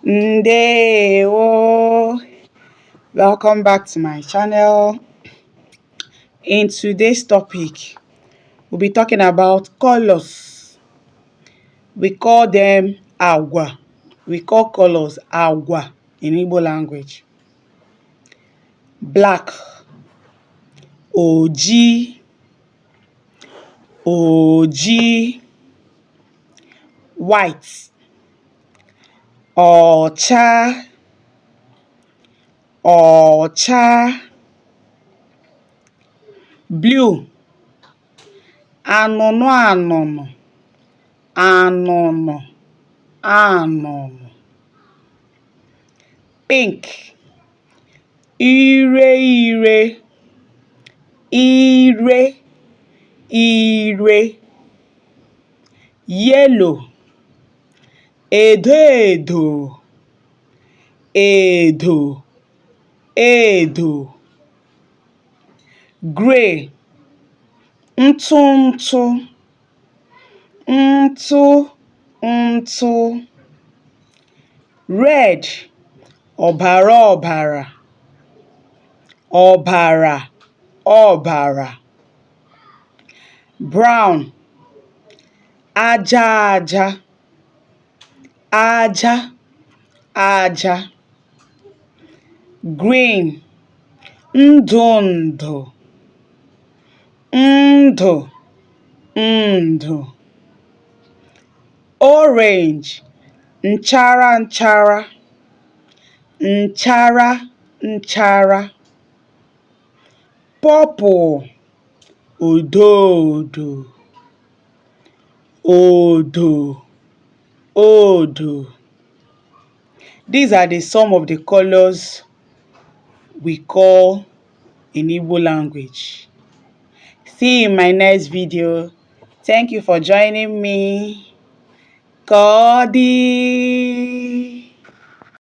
Ndewo. Welcome back to my channel. In today's topic, we'll be talking about colors. We call them agwa. We call colors agwa in Igbo language. Black, oji, oji. White, ọcha, ọcha. Blue, anụnụ anụnụ, anụnụ, anụnụ. Pink, ire ire, ire ire. Yellow, edo edo, edo edo. Gray, ntụ ntụ, ntụ ntụ. Red, ọbara ọbara, ọbara ọbara. Brown, aja aja, aja aja. Green, ndụ ndụ, ndụ ndụ. Orange, nchara nchara, nchara nchara. Purple, odo odo, odo odo. These are some of the colors we call in Igbo language. See you in my next video. Thank you for joining me. Kodi.